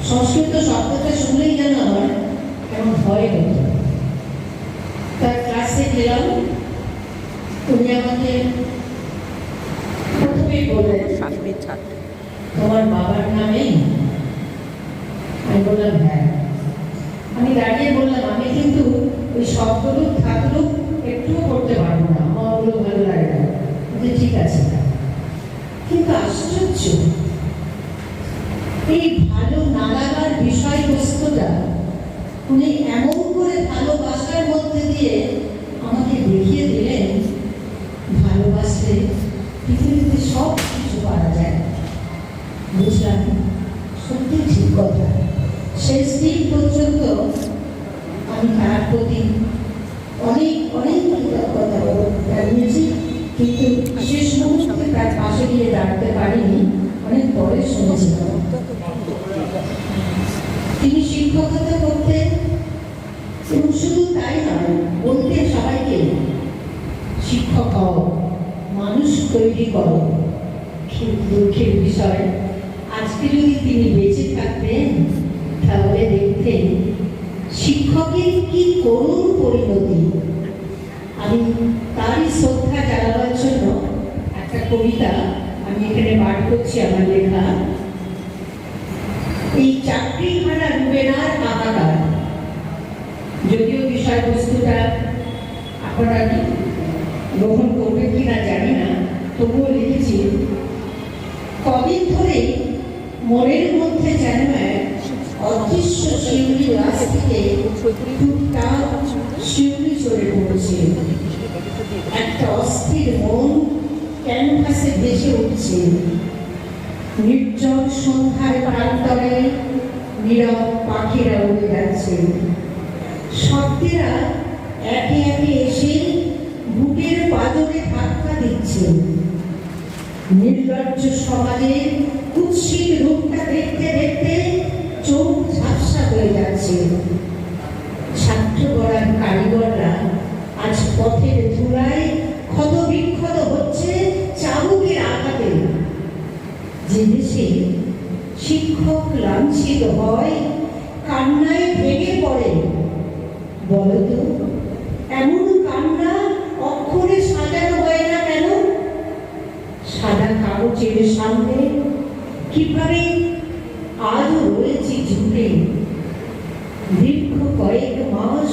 সংস্কৃত শব্দটা শুনলেই যেন আমার কেমন ভয় হতো। তার ক্লাসে গেলাম, উনি আমাকে প্রথমেই বললেন তোমার বাবার নামেই? আমি বললাম হ্যাঁ। আমি দাঁড়িয়ে বললাম আমি কিন্তু ওই শব্দরূপ ধাতুরূপ একটুও করতে পারবো না, আমার ওগুলো ভালো লাগে না। ঠিক আছে, কিন্তু আশ্চর্য এই ভালো না লাগার বিষয়বস্তুটা উনি এমন করে ভালোবাসার মধ্যে দিয়ে আমাকে দেখিয়ে দিলেন, ভালোবাসলে পৃথিবীতে সব কিছু পাওয়া যায়। বুঝলাম সত্যি ঠিক কথা। শেষ দিন পর্যন্ত আমি তার প্রতি অনেক অনেক কৃতজ্ঞতা জানিয়েছি, কিন্তু শুনেছিলাম। তিনি শিক্ষকতা করতেন এবং শুধু তাই নয়, বলতেন সবাইকে শিক্ষক হও, মানুষ তৈরি করো। কিন্তু দুঃখের বিষয়, আজকে যদি তিনি বেঁচে থাকতেন তাহলে দেখতেন শিক্ষকের কি করুণ পরিণতি। আমি তারই শ্রদ্ধা জানাবার জন্য একটা কবিতা আমি এখানে পাঠ করছি, আমার লেখা। এই চাকরি হারা রুবেনার হাহাকার, যদিও বিষয়বস্তুটা আপনারা গ্রহণ করবে কিনা জানি না, তবুও লিখেছি। কদিন ধরে মনের মধ্যে যেন এক অদৃশ্য শিউলি গাছ থেকে টুকটাক শিউলি চলে পড়ছে। একটা অস্থির মন ক্যানভাসে ভেসে উঠছে। নির্জন সন্ধ্যার প্রান্তরে নীরব পাখিরা উড়ে যাচ্ছে। শব্দেরা একে একে এসে বুকের পাদরে ধাক্কা দিচ্ছে। নির্লজ্জ সমাজের কুৎসিত রূপটা দেখতে দেখতে চোখ ঝাপসা হয়ে যাচ্ছে। ছাত্র গড়ার কারিগররা আজ পথের ধুলায় ক্ষত বিক্ষত হচ্ছে চাবুকের আঘাতে। যে দেশে শিক্ষক লাঞ্ছিত হয়, কান্নায় ভেঙে পড়ে, বলতো এমন কান্না অক্ষরে সাজানো হয় না কেন? সাদা কাগজের সামনে কিভাবে আজও রয়েছে ঝুঁকে। দীর্ঘ কয়েক মাস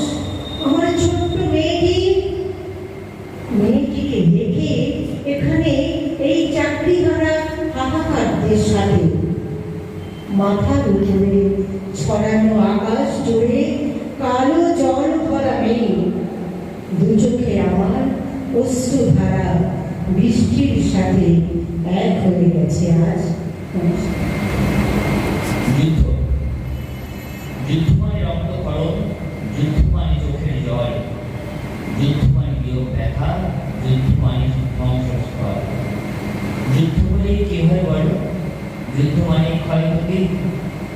আমার ছোট্ট মেয়েটিকে দেখে এখানে এই চাকরিহারা হাহাকারদের সাথে মাথার উপরে ছড়ানো আকাশ জুড়ে কালো জল ভরা মেঘ। দু চোখে আমার অশ্রুধারা বৃষ্টির সাথে এক হয়ে গেছে আজ। যুদ্ধ, যুদ্ধ মানে রক্তক্ষরণ, যুদ্ধ মানে চোখের জল, যুদ্ধ মানে বিয়োগ ব্যথা, যুদ্ধ মানে ধ্বংসস্তর। যুদ্ধ বলে কি হয় বলো? যুদ্ধ মানে ক্ষয়ক্ষতি,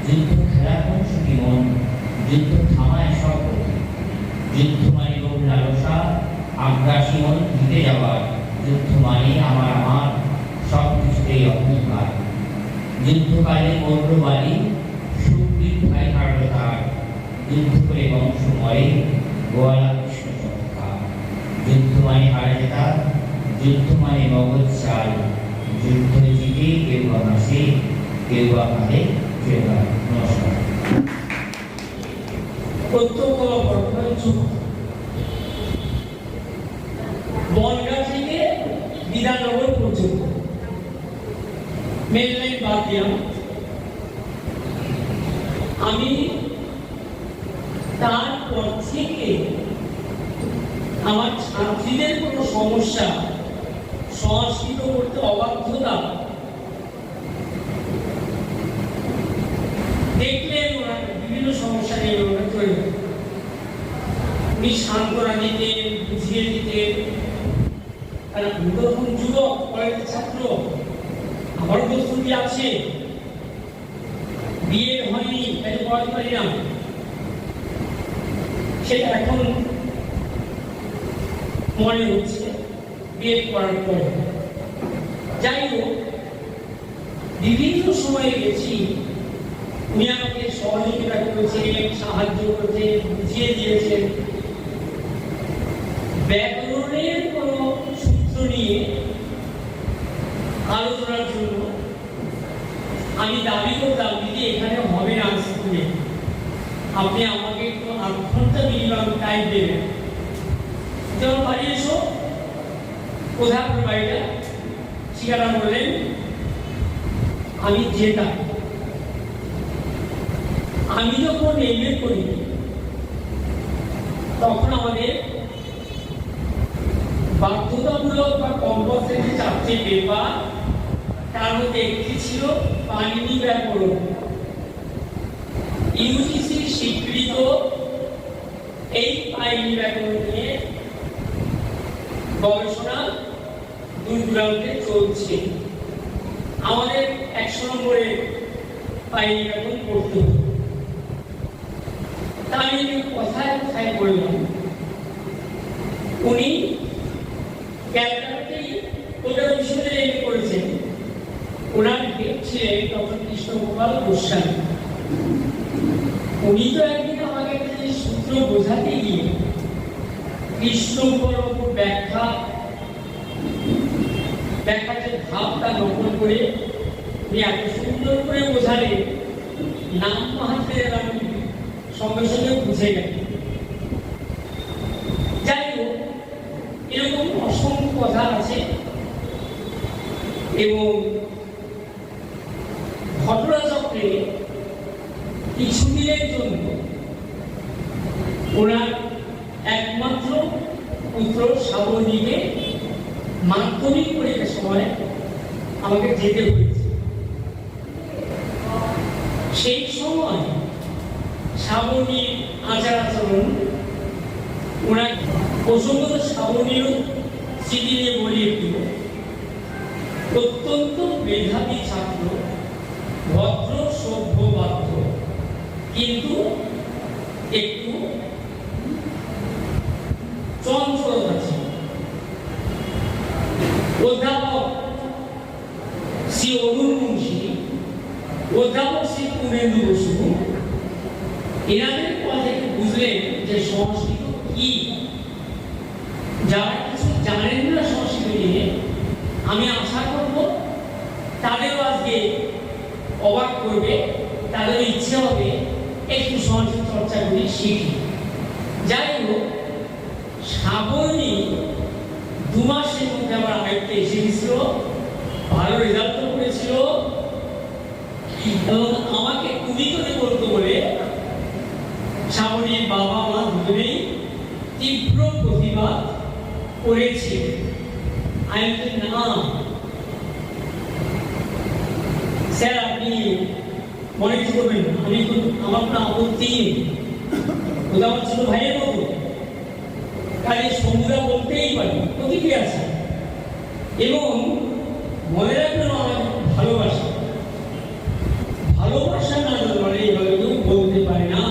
যুদ্ধ খেলা কোন সুখী মন, যুদ্ধ থামায় সব ক্ষতি। যুদ্ধ মানে লোভ লালসা, আগ্রাসী মন জিতে যাওয়ার, যুদ্ধ মানে আমার সব কিছুতেই অহংকার। যুদ্ধকালে মরল বালি, সুগ্রীব ভাই হারল তার, যুদ্ধ করে বংশ মরে গোয়ালা কৃষ্ণ চমৎকার। যুদ্ধ মানে হারে জেতা, যুদ্ধ মানে মগজ চাল, যুদ্ধ জিতে কেউ বা হাসে, কেউ বা কাঁদে, কেউ বা নমস্কার। প্রত্যক্ষ বর্তমান যুগ বনগা থেকে বিধাননগর পর্যন্ত মেন লাইন বাদ দিলাম। আমি তারপর থেকে আমার ছাত্রীদের কোনো সমস্যা সংস্কৃত করতে অবাধ্যতা দেখলে ওরা বিভিন্ন সমস্যা নিয়ে ওরা তৈরি হয়। উনি সান্ত্বনা দিতেন, বুঝিয়ে দিতেন। আর আমি তো তখন যুবক, কলেজের ছাত্র, আমারও প্রস্তুতি আছে, বিয়ে হয়নি, তাই তো পড়াতে পারি না। সেটা এখন মনে হচ্ছে বিয়ে করার পর। যাই হোক, বিভিন্ন সময়ে গেছি, উনি আমাকে সহযোগিতা করেছেন, সাহায্য করেছেন, বুঝিয়ে দিয়েছেন। ব্যাকরণের কোনো সূত্র নিয়ে আলোচনার জন্য আমি দাবি করতাম, দিদি এখানে হবে না স্কুলে, আপনি আমাকে একটু ৮ ঘন্টা মিনিমাম টাইম দেবেন। যেমন বাড়ি এসো, কোথায় আপনার বাড়িটা, ঠিকানা বললেন, আমি যেতাম। আমি যখন এমএ করি তখন আমাদের বাধ্যতামূলক বা কম্পালসারি 4টে পেপার, তার মধ্যে একটি ছিল পাণিনি ব্যাকরণ, ইউজিসি স্বীকৃত এই পাণিনি ব্যাকরণ নিয়ে গবেষণা দূর দূরান্তে চলছে। আমাদের 100 নম্বরে পাইনি এখন পড়তে হতো। তা আমি কথায় কথায় বললাম, উনি ক্যালকাটাতেই কলকাতা বিশ্ববিদ্যালয়ে এমএ করেছেন। ওনার হেড ছিলেন ডক্টর কৃষ্ণগোপাল গোস্বামী। উনি তো একদিন আমাকে একটা জিনিস সূত্র বোঝাতে গিয়ে কৃষ্ণগোপাল ব্যাখ্যার ভাবটা নকল করে উনি এত সুন্দর করে বোঝালে নাম মাহাত্মের আমি সঙ্গে সঙ্গে বুঝে গেল। যাই হোক, এরকম অসংখ্য কথা আছে এবং ঘটনাচক্রে কিছুদিনের জন্য ওনার একমাত্র পুত্র শ্রাবণীকে মাধ্যমিক পরীক্ষার সময় আমাকে যেতে হয়েছে। সেই সময় শ্রাবণীর আচার আচরণ, ওনার প্রসঙ্গত শ্রাবণীর স্মৃতি নিয়ে বলি একটু। অত্যন্ত মেধাবী ছাত্র, ভদ্র সভ্য বাধ্য, কিন্তু একটু চঞ্চলতা ছিল। অধ্যাপক শ্রী অরুণ মুন্সী, অধ্যাপক শ্রী পূর্ণেন্দু বসু এনাদের কথা বুঝলেন যে সংস্কৃত কি। যারা কিছু জানেন না সংস্কৃত নিয়ে, আমি আশা করব তাদেরও আজকে অবাক করবে, তাদের ইচ্ছে হবে একটু সংস্কৃত চর্চা করি, শিখি। যাই হোক, শ্রাবণী 2 মাসের মধ্যে আমার আয়ত্তে এসে গেছিল, ভালো রেজাল্ট করেছিল এবং আমাকে তুমি করে বলতো বলে শ্রাবণীর বাবা মা দুজনেই তীব্র প্রতিবাদ করেছে। আমি না স্যার, আপনি মনে করবেন না, আমি আমার কোনো আপত্তি নেই, ওটা আমার ছোট ভাইয়ের মতো, কাজে সমুদ্রা বলতেই পারি, প্রতিক্রিয়া আছে। এবং মনে রাখবেন আমার ভালোবাসা না মানে এইভাবে কেউ বলতে পারে না।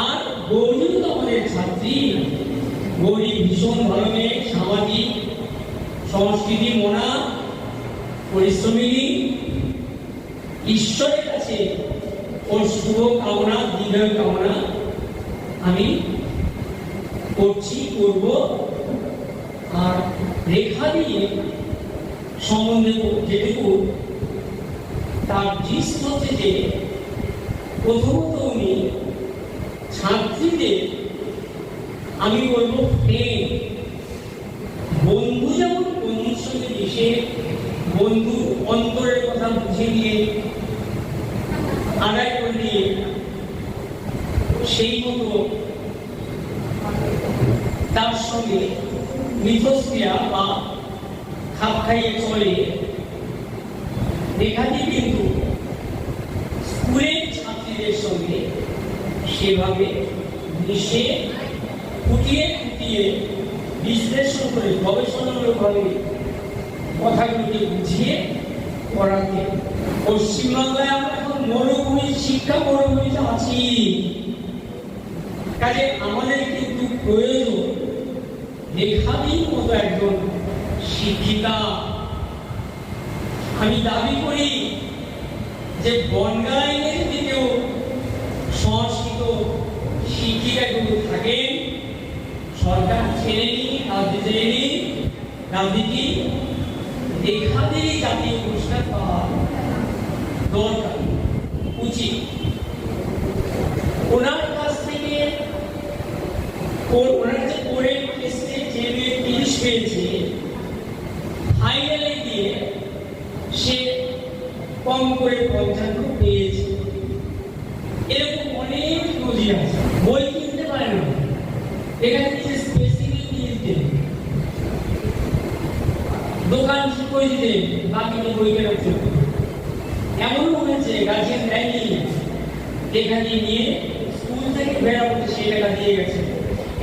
আর গৌরী তো আমাদের ছাত্রী, গৌরী ভীষণ ভালো মেয়ে, সামাজিক সংস্কৃতি মনা, পরিশ্রমী। ঈশ্বরের কাছে ওর শুভ কামনা, দীর্ঘ কামনা আমি করছি, করব। আর রেখা দিয়ে সম্বন্ধে যেটুকু তার জিনিস হচ্ছে যে প্রথমত উনি ছাত্রীদের, আমি বলবো প্রেম, বন্ধু যেমন বন্ধুর সঙ্গে মিশে বন্ধু অন্তরের কথা বুঝে নিয়ে আদায় করে নিয়ে সেই মতো তার সঙ্গে মিথস্ক্রিয়া বা খাপ খাইয়ে চলে। রেখাটি কিন্তু স্কুলের ছাত্রীদের সঙ্গে সেভাবে মিশে খুঁটিয়ে খুঁটিয়ে বিশ্লেষণ করে গবেষণামূলকভাবে কথাগুলোকে বুঝিয়ে পড়াতে। পশ্চিমবাংলায় আমরা এখন মরুভূমি, শিক্ষা মরুভূমিতে আছি। কাজে আমাদের কিন্তু প্রয়োজন রেখাটির মতো একজন শিক্ষিকা। আমি দাবি করি যে বনগাঁয়ে যদি কেউ সংস্কৃত শিক্ষিকা কেউ থাকেন, সরকার ছেড়ে নিন, রাজনীতি রেখাতেই জাতীয় পুরস্কার পাওয়া দরকার, উচিত। ওনার কাছ থেকে ওনার যে পড়ে টেস্টে যে 30 পেয়েছে, ফাইনালে গিয়ে সে কম করে 55 পেয়েছে। এরকম অনেক নজির আছে। বই কিনতে পারে না, এখানে কিছু স্পেসিফিক কিনতে দোকান ঠিক করে দিতে, বাকি বই কেনা চলবে। এমন হয়েছে গার্জিয়ান দেয়নি, এখানে নিয়ে স্কুল থেকে বেড়া করতে সেই টাকা দিয়ে গেছে।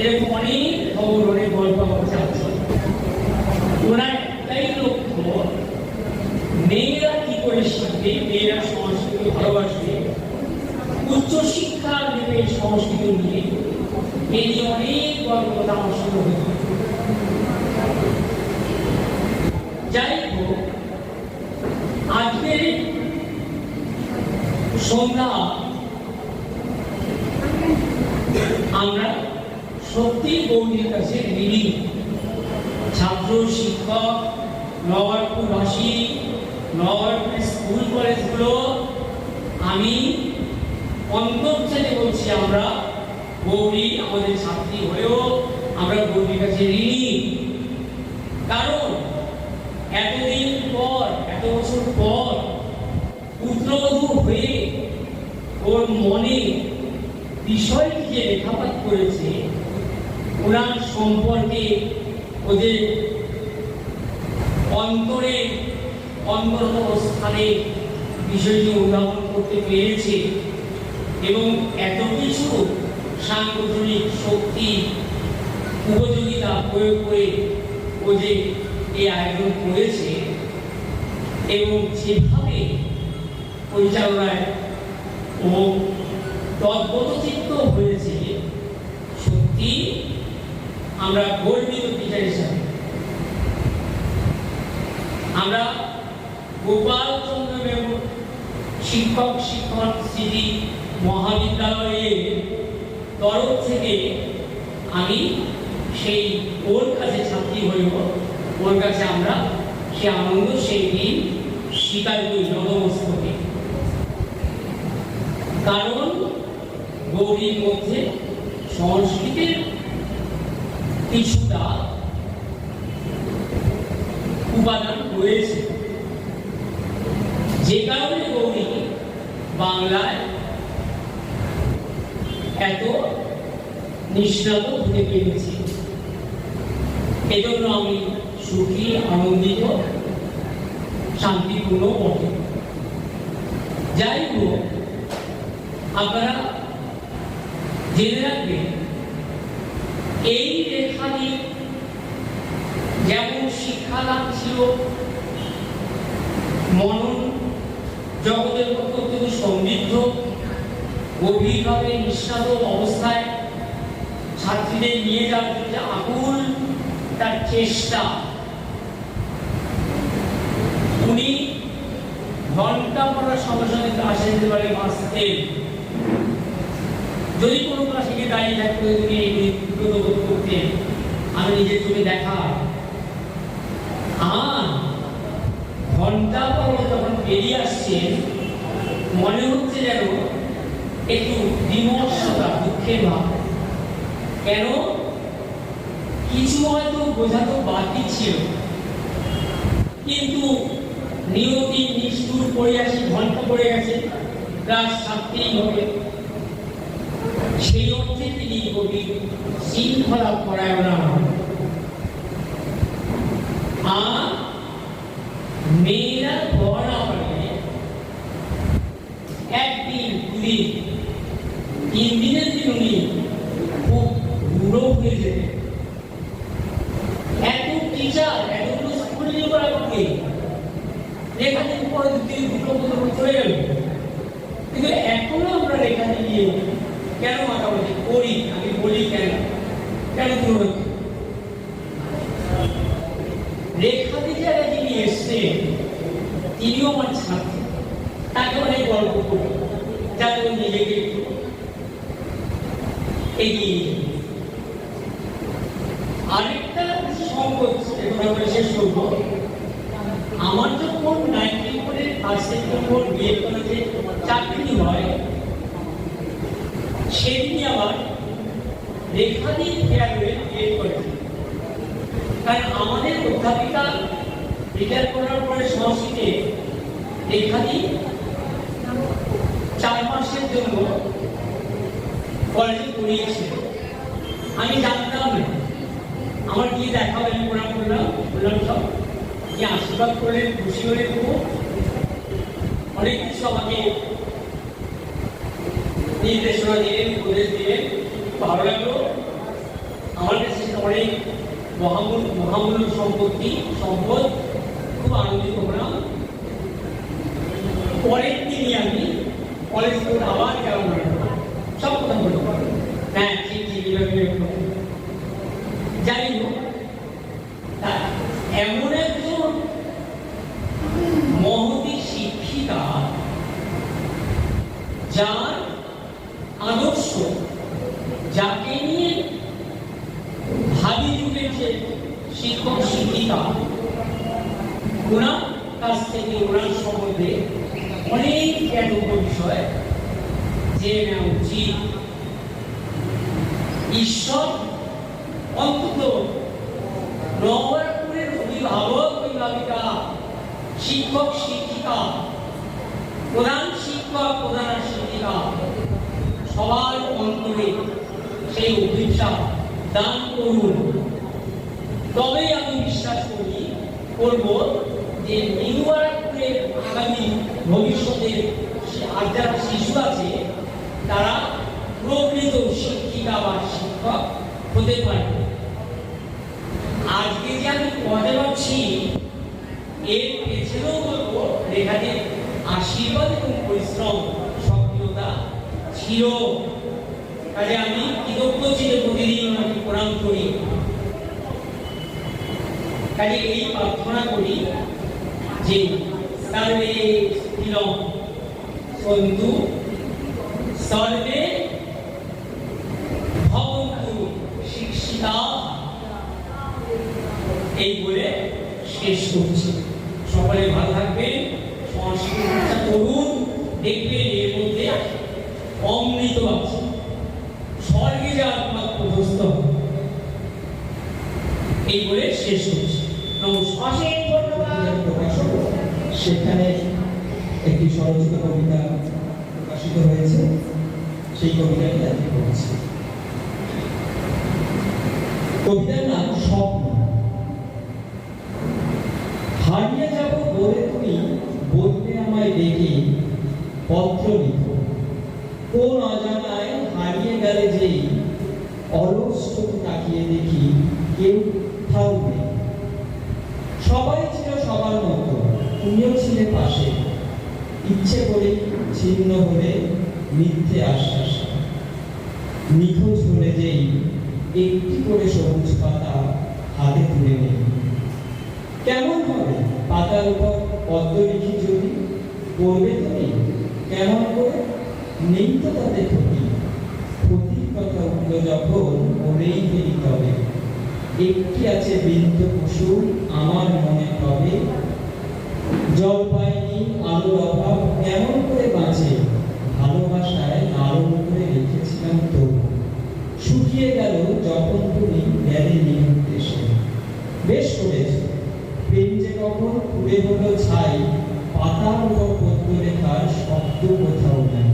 এরকম অনেক খবর, অনেক গল্প আমার কাছে আছে। ওনার একটাই লক্ষ্য সংস্কৃতিকে ভালোবাসবে, উচ্চশিক্ষা নেবে সংস্কৃতি নিয়ে, এই নিয়ে অনেক গল্পটা আমার সঙ্গে হতো। যাই হোক, আজকের সন্ধ্যা আমরা সত্যি গৌরীর কাছে ঋণী। ছাত্র, শিক্ষক, নবাবপুরবাসী, নবাবপুরের স্কুল কলেজগুলো, আমি অন্তর থেকে বলছি, আমরা গৌরী আমাদের ছাত্রী হয়েও আমরা গৌরীর কাছে ঋণী। কারণ এতদিন পর, এত বছর পর পুত্রবধূ হয়ে ওর মনে বিষয়টি যে রেখাপাত করেছে, পুরাণ সম্পর্কে ওদের অন্তরে অন্তরতম স্থানে বিষয়টি উদ্ভাবন করতে পেরেছে এবং এত কিছু সাংগঠনিক শক্তি উপযোগিতা প্রয়োগ করে ও যে এই আয়োজন করেছে এবং যেভাবে পরিচালনায় ও তদ্গতচিত্ত হয়েছে, সত্যি আমরা গর্বিত টিচার হিসাবে। আমরা গোপালচন্দ্র মেমো শিক্ষক শিক্ষক স্মৃতি মহাবিদ্যালয়ের তরফ থেকে আমি সেই ওর কাছে ছাত্রী হইব, ওর কাছে আমরা সে আনন্দ সেই দিন স্বীকার করি নতমস্তকে। কারণ গৌরীর মধ্যে সংস্কৃতির কিছুটা উপাদান রয়েছে, যে কারণে গৌরী বাংলায় এত নিষ্ণাত হতে পেরেছে। এজন্য আমি সুখী, আনন্দিত, শান্তিপূর্ণ বটে। যাই হোক, আপনারা জেনে রাখবেন, এই রেখাটি যেমন শিক্ষালাভ ছিল, মনন জগতের পক্ষে অত্যন্ত সমৃদ্ধ, গভীরভাবে নিঃস্বাদ অবস্থায় ছাত্রীদের নিয়ে যাওয়ার জন্য আকুল তার চেষ্টা। উনি ঘন্টা পড়ার সঙ্গে সঙ্গে ক্লাসে যেতে পারে বাঁচতেন। যদি কোনো ক্লাসে গিয়ে দাঁড়িয়ে থাকতে তিনি বিব্রত বোধ করতেন, আমি নিজের চোখে দেখা। আর ঘন্টা পর যখন বেরিয়ে আসছেন, মনে হচ্ছে যেন একটু বিমর্ষতা, দুঃখের ভাব। কেন? কিছু হয়তো বোঝাতো বাকি ছিল, কিন্তু নিয়তি নিষ্ঠুর পড়ে আসি, ঘন্টা পড়ে গেছে, ক্লাস ছাড়তেই হবে। সেই অর্থে তিনি কবি শৃঙ্খলা পরায়ণা। আর মেয়েরা পড়া পারে একদিন, দুদিন, 3 দিনের দিন উনি খুব বুড়ো হয়ে যেতেন। এত টিচার, এতগুলো স্কুল নিয়ে করা করতে রেখাটি পরে দুটো বছর চলে গেল, কিন্তু এখনো আমরা রেখাটি নিয়ে কেন মাতামাতি করি? আমি বলি কেন পুরো রেখাটি যারা যিনি এসছেন, তিনিও আমার ছাত্র। তাকে অনেক গল্প করি যাতে নিজেকে একটু এগিয়ে। আরেকটা সংকোচ এখন আমরা শেষ করব। আমার যখন 94 ফার্স্ট সেপ্টেম্বর বিএড কলেজে চাকরি হয়, সেদিনই আবার রেখাদি ফেয়ারওয়েল বিএড করেছে। কারণ আমাদের অধ্যাপিকা রিটায়ার করার পরে সংস্কৃতে রেখাদি 4 মাসের জন্য কলেজে পড়িয়েছিল। আমি জানতাম না, আমার গিয়ে দেখা হয়ে প্রণাম করলাম, বললাম সব যে আশীর্বাদ করলেন, খুশি হলে খুব অনেক কিছু আমাকে নির্দেশনা দিলেন, উপদেশ দিলেন, ভালো লাগলো। আমার কাছে অনেক মহামূল্য সম্পদ, খুব আনন্দিত হলাম। পরের দিনই আমি কলেজ করে আবার গেলাম সব কথা বলতে পারবো। হ্যাঁ ঠিক ঠিক যাই হোক, এমন একজন মহতী শিক্ষিকা যার আদর্শ, যাকে নিয়ে ভাবি যুগের যে শিক্ষক শিক্ষিকা, ওনার কাছ থেকে ওনার সম্বন্ধে অনেক জ্ঞাতব্য বিষয় জেনে নেওয়া উচিত। ঈশ্বর অন্তত নবরত্নের অভিভাবক অভিভাবিকা, শিক্ষক শিক্ষিকা, প্রধান শিক্ষক প্রধান শিক্ষিকা সবার অন্তরে সেই অভিশাপ দান করুন। তবেই আমি বিশ্বাস করব যে নিউইয়র্কের আগামী ভবিষ্যতের আর যারা শিশু আছে তারা প্রকৃত শিক্ষিকা বা শিক্ষক হতে পারবে। আজকে যে আমি পড়াতে পারছি এর পেছনেও বলবো এখানে আশীর্বাদ এবং পরিশ্রম সক্রিয়তা ছিল। কাজে আমি কৃতজ্ঞ চিরে প্রতিদিন ওনাকে প্রণাম করি। কাজে এই প্রার্থনা করি যে সর্বে স্থিরম সন্তু সর্বে ভবন্তু শিক্ষিতা, এই বলে শেষ করছি। সকলে ভালো থাকবেন, সংস্কৃত চর্চা করুন, দেখবেন এর মধ্যে অমৃত আছে, স্বর্গে যাওয়ার পথস্থ, এই বলে শেষ করছি। নমস্কার। অশেষ ধন্যবাদ। সেখানে একটি স্বরচিত কবিতা প্রকাশিত হয়েছে, সেই কবিতাটি আমি পড়ছি। কবিতার নাম স্বপ্ন। হারিয়ে যাব বলে তুমি বললে আমায় ডেকে পত্র লিখো, কোন অজানায় হারিয়ে গেলে যেই অলস চোখে তাকিয়ে দেখি কেউ কোথাও নেই। সবাই ছিল সবার মতো, তুমিও ছিলে পাশে, ইচ্ছে করে ছিন্ন হলে মিথ্যে আশ্বাস। নিখোঁজ হলে যেই একটি করে সবুজ পাতা হাতে তুলে নেই। কেমন হবে পাতার উপর পদ্ম লিখি যদি, করবে তুমি কেমন করে? নেই তো তাতে ক্ষতি, ক্ষতির কথা উঠল যখন ওরেই ফেরি তবে। একটি আছে বৃদ্ধ পশু আমার মনে তবে, জল পায়নি আলোর অভাব কেমন করে বাঁচে, ভালোবাসায় লালন করে রেখেছিলাম তো। শুকিয়ে গেল যখন তুমি গেলে নিহত দেশে। বেশ করেছ প্রেম যে কখন পুড়ে হলো ছাই, পাতার উপর পদ্ম রেখার শব্দ কোথাও নাই।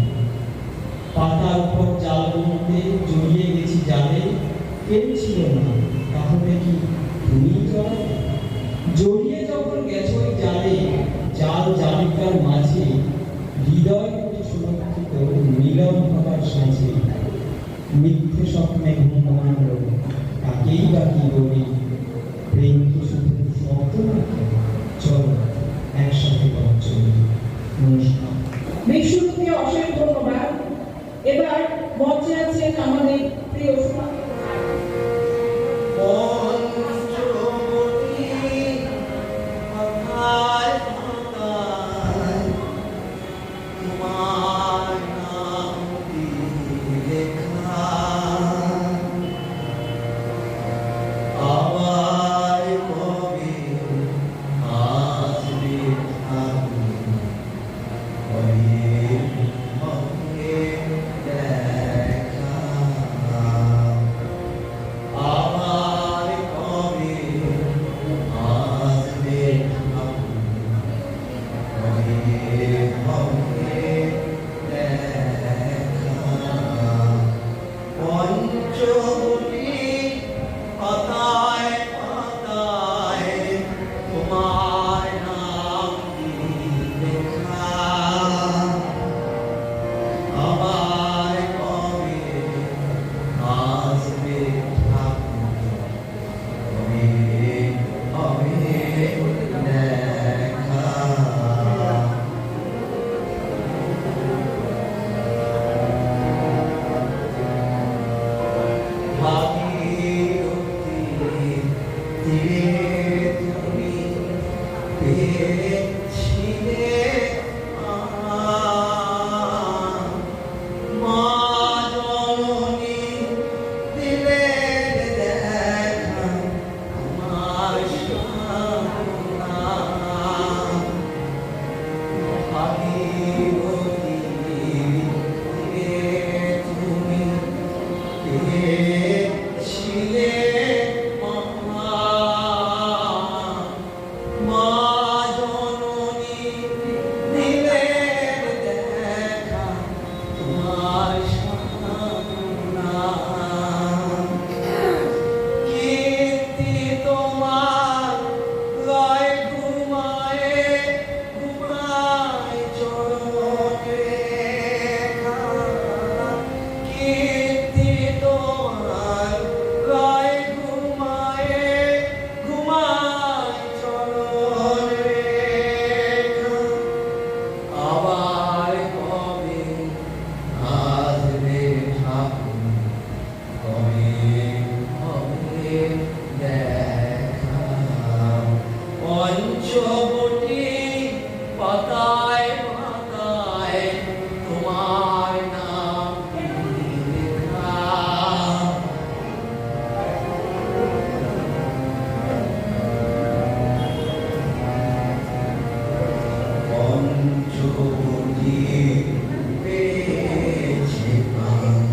পাতার উপর জাল বুনতে জড়িয়ে গেছি জালে, কেউ ছিল না তাহলে কি তুমি জড়ালে? জড়িয়ে যখন গেছো ওই জালে, জাল জালিকার মাঝে হৃদয় সুরক্ষিত মিলন হবার সাঁঝে। মিথ্যে স্বপ্নে ঘুম ভাঙল কাকেই বা কি বলি, প্রেম কি শুধু শব্দ নাকি? চলো একসাথে পথ চলি। নমস্কার। বিষ্ণুকে অশেষ ধন্যবাদ। এবার মঞ্চে আছেন আমাদের প্রিয় তুমি পেয়েছিলে মা জননী দিলে দেখা আমার সাধনা ভাগীরথী তুমি পেয়েছিলে মা জননী দিলে দেখা তোমার সাধনা কীর্তি তোমার গায়ে ঘুমায় ঘুমায় চরণে কীর্তি তোমার গায়ে ঘুমায় ঘুমায় চরণে আবার কবে আসবে ঠাকুর কবে হবে দেখা পঞ্চবটি পাতায় পাতায় তোমার নাম লেখা পঞ্চবটি পেয়েছে প্রাণ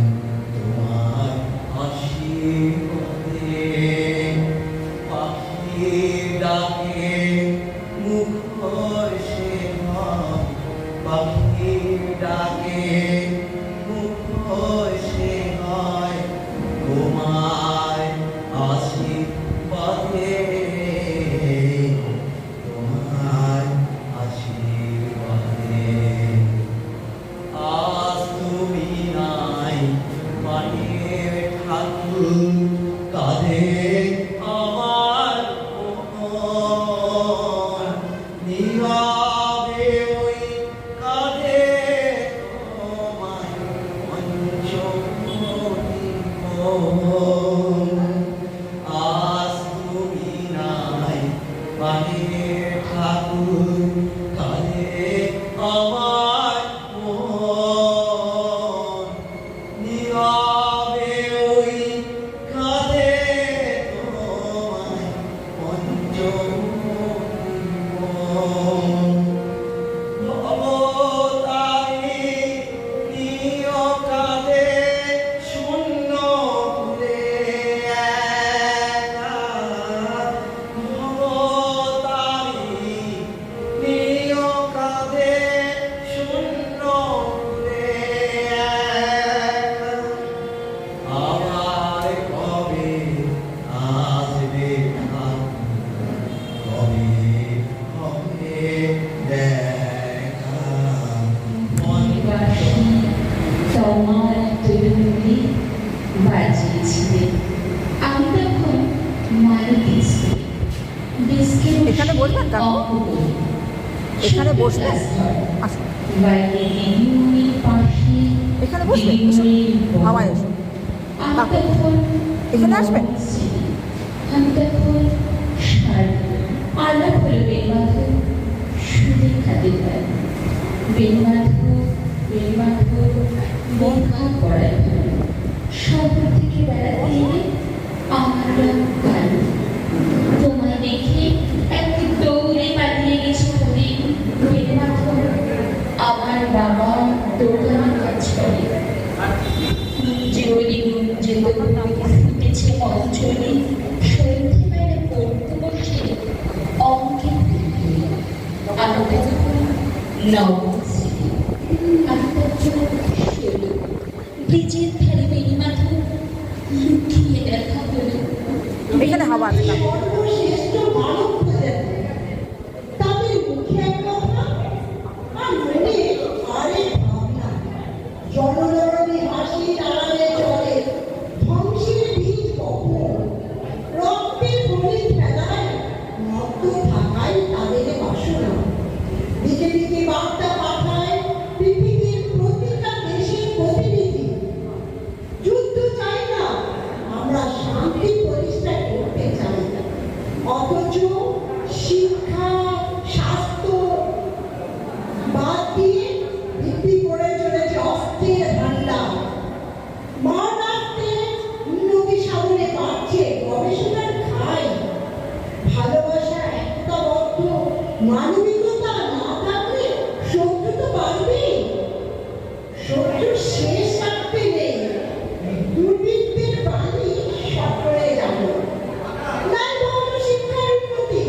তোমার আশীর্বাদে পাখি ডাকে মুখর সে হয় পাখি ডাকে মুখর সে হয় তোমার আশীর্বাদে তোমার আশীর্বাদে আজ তুমি নাই মায়ের ঠাকুর কাঁধে আমার মন নীরবে ওই কাঁধে তোমার পঞ্চমী মন আজ তুমি নাই মায়ের ঠাকুর কাঁধে আমার মন নীরবে ওই কাঁধে তোমার পঞ্চমী মন ভবতারিণী নিয় কাঁধে শূন্য ভুলে একা ভবতারিণী নিয় কাঁধে শূন্য ভুলে একা আবার কবে আসবে ঠাকুর কবে হবে দেখা মনবাসী তোমার তরুণী বাজিয়েছিলেন আমি তখন মায়ের ডিস্কে এখানে বসবেন কাকু? এখানে বসবেন? আসুন। বাইরে দিদিমণির পাশে এখানে বসবেন? এসো। দিদিমণির বউ। হাওয়ায় এসো। আমি কাকু, তখন এখানে আসবেন? আমি তখন শাড়ি আলাপ হলো বেলমাধব সুলেখাদের বাড়ি বেলমাধব লেখা পড়ায় ভালো শহর থেকে বেড়াতে এলে আমার রং ভালো তোমায় দেখে একটি দৌড়ে পালিয়ে গেছে বলে বেলমাধব আমার বাবা দোকানে কাজ করে জোরে গুঞ্জে ফুটেছে অঞ্চলে সন্ধ্যেবেলা পড়তে বসে অঙ্কে আমি তখন নবম শ্রেণী আমি তখন 16 ব্রিজের ধারে বেলমাধব লুকিয়ে দেখা হলো এখানে হাওয়া আছে কাকু। সর্বশ্রেষ্ঠ মানব খোঁজেন তাদের মুখে এক কথা আর মনে আরেক ভাবনা জনজননী হাসি আড়ালে চলে ধ্বংসের বীজ কখন রক্তের ফলি ফেলায় মত্ত থাকাই তাদের বাসনা দিকে দিকে বার্তা পাঠায় অথচ শিক্ষা স্বাস্থ্য বাদ দিয়ে ভিত্তি করে চলেছে অস্থির ভান্ডার। মানবকে উন্নতি সাধনে বাড়ছে গবেষণার খাই। ভালোবাসা একতাবদ্ধ মানবিকতা না থাকলে শত্রু তো বাড়বেই। শত্রু শেষ রাখতে নেই, দুর্বৃত্তের বাণী সকলে জানো। নাই ভৌত শিক্ষার উন্নতি,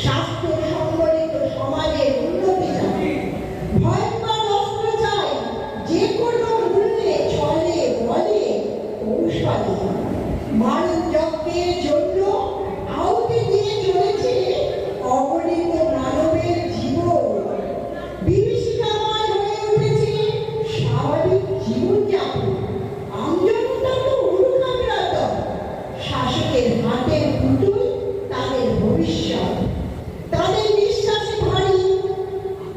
স্বাস্থ্য সম্বলিত সমাজের উন্নতি জানে। ভয়ঙ্কর অস্ত্র চাই, যে কোনো মূল্যে চলে বলে কৌশলে। মানব যজ্ঞের জন্য আহুতি দিয়ে চলেছে অগণিত মানবের জীবন। বিভীষিকাময় হয়ে উঠেছে স্বাভাবিক জীবনযাপন। আমজনতা তো উড়ুখাগ্রাত, শাসকের হাতের পুতুল তাদের ভবিষ্যৎ। তাদের নিঃশ্বাসে ভারী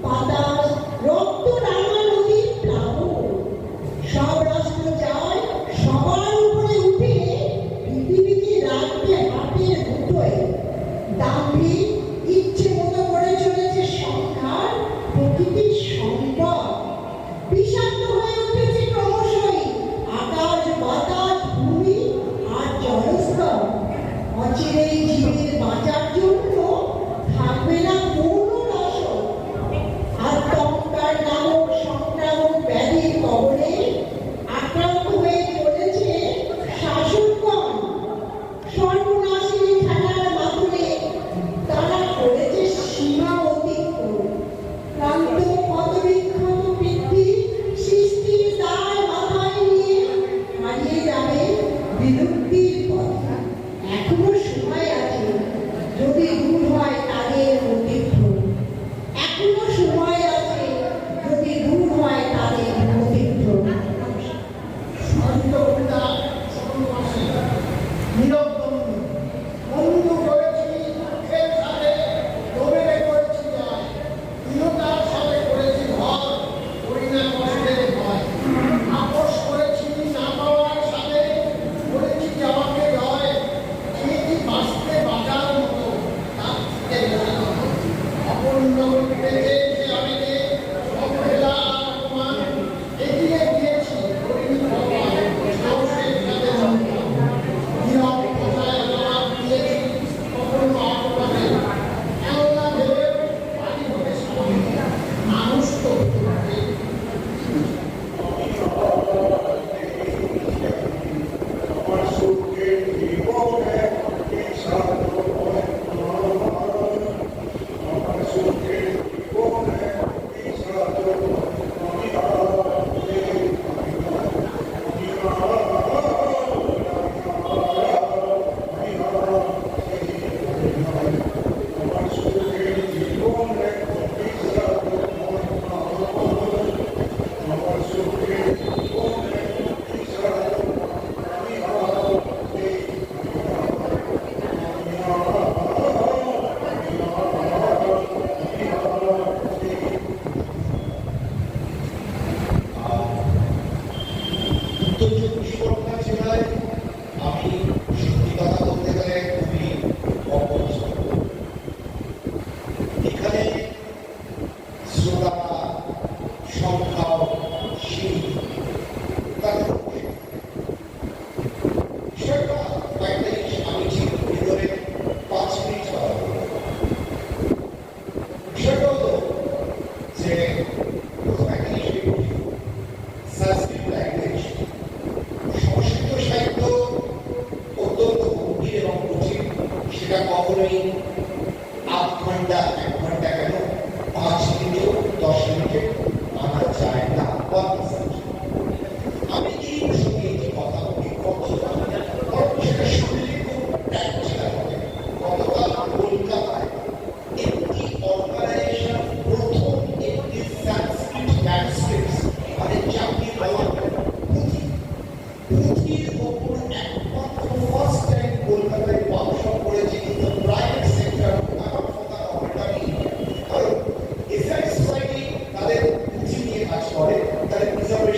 বাতাস, রক্ত রাঙা নদীর প্লাবন। সব রাষ্ট্র চায় সবার উপরে উঠে পৃথিবীকে রাখতে হাতের মুঠোয়। দাম্ভিক ইচ্ছে মতো করে চলেছে সংখ্যার প্রকৃতির সম্পদ। বিষাক্ত হয়ে উঠেছে ক্রমশই আকাশ, বাতাস, ভূমি আর জলস্তর। অচিরেই জীবের বাঁচার জন্য থাকবে না কোনো রসদ। আতঙ্কার নামক সংক্রামক ব্যাধির কবলে আক্রান্ত হয়ে চলেছে শাসকগণ। সর্বনাশী খেলার মাধ্যমে তারা করেছে সীমা অতিক্রম। ক্লান্ত ক্ষতবিক্ষত পৃথিবী সৃষ্টির দায় মাথায় নিয়ে হারিয়ে যাবে বিলুপ্তির পথে। এখনো সময় আছে, যদি দূর হয় তাদের অতিক্রম। এখনো সময় আছে, যদি দূর হয় তাদের অতিক্রম। বন্ধু করেছি দুঃখের সাথে, দোবেলে করেছি জয়, দৃঢ়তার সাথে করেছি ভয়, করি না কষ্টের ভয়। আপোষ করেছি না পাওয়ার সাথে, করেছি যাওয়াকে জয়, চেয়েছি বাঁচতে বাঁচার মতো, তার থেকে নয়। অপূর্ণ পেতে যে অনেকে অবহেলা আর অপমান এগিয়ে গিয়েছি, করিনি ভগবান সাহসের সাথে চলতাম। নীরব কথায় জবাব দিয়েছি কখনো অপমানে, এমন ভেবে বাড়ি হতে সামনে মানুষ তো হতে পারে। উত্তর চব্বিশ পরগনা জেলায় আমি সত্যি কথা বলতে গেলে খুবই অপরিচিত। এখানে শ্রোতারা সংখ্যাও সীমিত। তাদের বিষয়টা কয়েকটা জিনিস আমি ঠিক ভিতরে 5 মিনিট কথা বলবো। বিষয়টা হলো যে প্রথম একটা জিনিস সংস্কৃত ল্যাঙ্গুয়েজ, সংস্কৃত সাহিত্য অত্যন্ত গভীর এবং কঠিন। সেটা কখনোই আধ ঘন্টা 1 ঘন্টা কেন 5 মিনিটও 10 মিনিটে আনা যায় না। আমি এই প্রসঙ্গে যে কথা বলি সেটা শুনলে খুব প্র্যাকটিক্যাল হবে। গতকাল কলকাতায় একটি অর্গানাইজেশন প্রথম একটি সংস্কৃত ম্যানুস্ক্রিপ্টস মানে চাকরি পাওয়া পুঁথির ওপর একমাত্র ফার্স্ট টাইম কলকাতায় ওয়ার্কশপ করেছে কিন্তু প্রাইভেট সেক্টর। আমার কথা অপেক্ষাই কারণ এসআই সোসাইটি তাদের পুঁথি নিয়ে কাজ করে, তাদের প্রিজার্ভেশন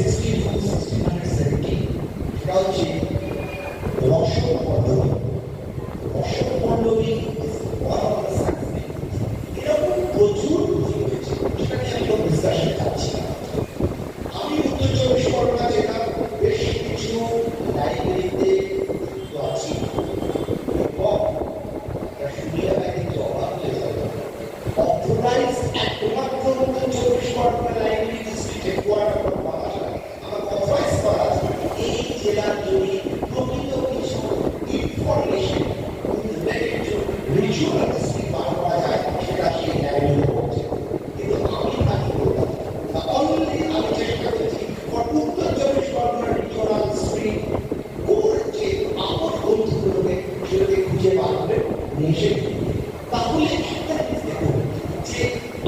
1617 সেটা হচ্ছে রসদ পল্লবী। রসদ পল্লবী এরকম প্রচুর পুঁথি হয়েছে, সেটা নিয়ে আমি কোনো ডিসকাশন চাচ্ছি না। আমি উত্তর চব্বিশ পরগনা জেলার বেশ কিছু লাইব্রেরিতে আছি এবং শুনিয়ে আমাকে কিন্তু অবাক হয়ে যাবে। অথরাইজ একমাত্র উত্তর চব্বিশ পরগনা লাইব্রেরি ডিস্ট্রিক্ট হেডকোয়ার্টার আমার অথরাইজ করা আছে এই জেলার যদি প্রকৃত কিছু ইনফরমেশন রিচুয়াল বার করা যায় সেটা সেই লাইব্রেরি হচ্ছে। কিন্তু আমি থাকি অলরেডি আমি চেষ্টা করছি উত্তর চব্বিশ পরগনা রিচুয়াল স্ট্রিট ওর যে আমার বন্ধুগুলোকে সেটাকে খুঁজে বার করে নিয়ে এসে তাহলে একটা জিনিস দেখুন যে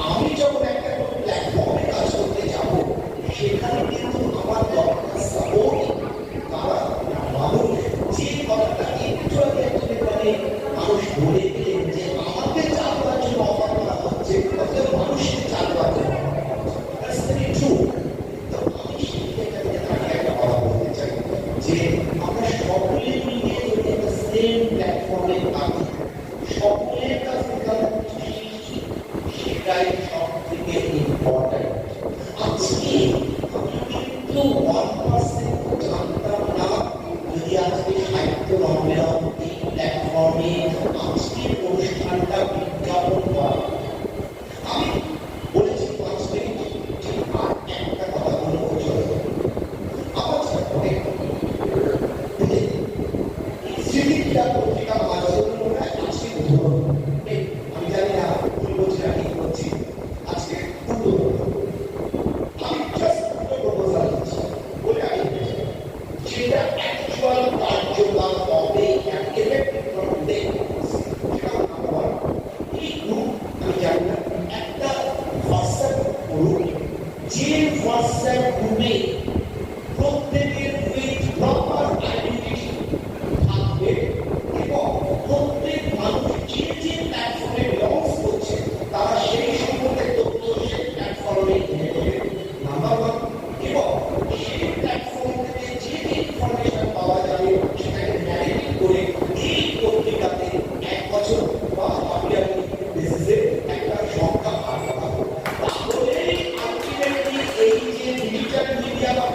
আমি যখন একটা প্ল্যাটফর্মে কাজ করতে যাব সেখানে কিন্তু আমার দরকার সাপোর্ট। তারা মানুষ যে কথাটা একটু আগে মানে মানুষ বলে দিলেন যে আমাকে চাল দেওয়ার জন্য অফার করা হচ্ছে, অর্থাৎ মানুষকে চাল দেওয়ার জন্য আমি সেটাকে একটা কথা বলতে চাই যে আমরা সকলে মিলে যদি একটা সেম প্ল্যাটফর্মে থাকি, সকলের কাছ থেকে শিখি, সেটাই সব থেকে ইম্পর্টেন্ট। আজকে আমি কিন্তু 1% জানতাম না যদি আজকে সাহিত্য সম্মেলন এই প্ল্যাটফর্মে আজকের অনুষ্ঠানটা বিজ্ঞাপন করা। আমি বলেছি 5 মিনিট যে আর একটা কথা বলবো চলে আমার অনেক স্মৃতিক্রিয়া পত্রিকা মাঝে আজকে ধরুন আমি জানি না ভুল বলছি না ঠিক বলছি, আজকে আমি জাস্ট প্রপোজাল দিচ্ছি বলে আমি যেটা অ্যাকচুয়াল কার্যকর হবে এই গ্রুপ আমি জানি না একটা হোয়াটসঅ্যাপ গ্রুপ, যে হোয়াটসঅ্যাপ গ্রুপে প্রত্যেকের উইথ প্রপার আইডেন্টিটি থাকবে এবং প্রত্যেক মানুষ যে যে প্ল্যাটফর্মে বিলংস করছে তারা সেই সম্পর্কে তথ্য সেই প্ল্যাটফর্মে নিয়ে নেবে নাম্বার 1, এবং সেই প্ল্যাটফর্ম থেকে যে ইনফরমেশন পাওয়া যাবে সেটাকে ন্যারেটিভ করে এই পত্রিকাতে 1 বছর বা আপনি বেসিসে একটা সংখ্যা বার করা হবে। তাহলে আলটিমেটলি এই যে ডিজিটাল মিডিয়া বা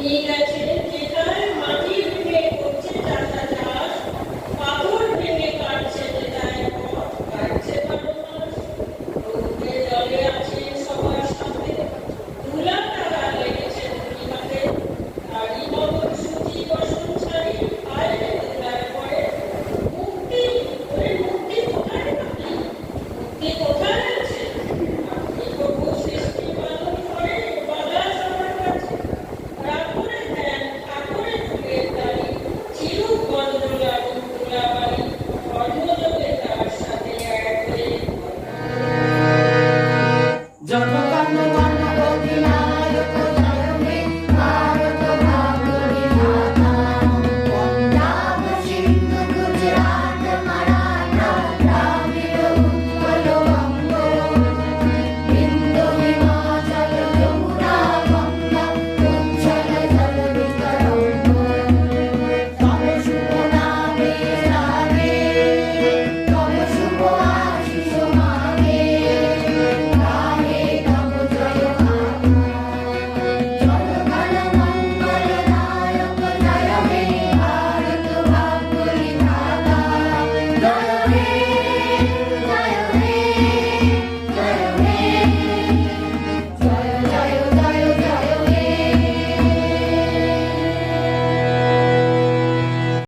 নিয়ে গেছে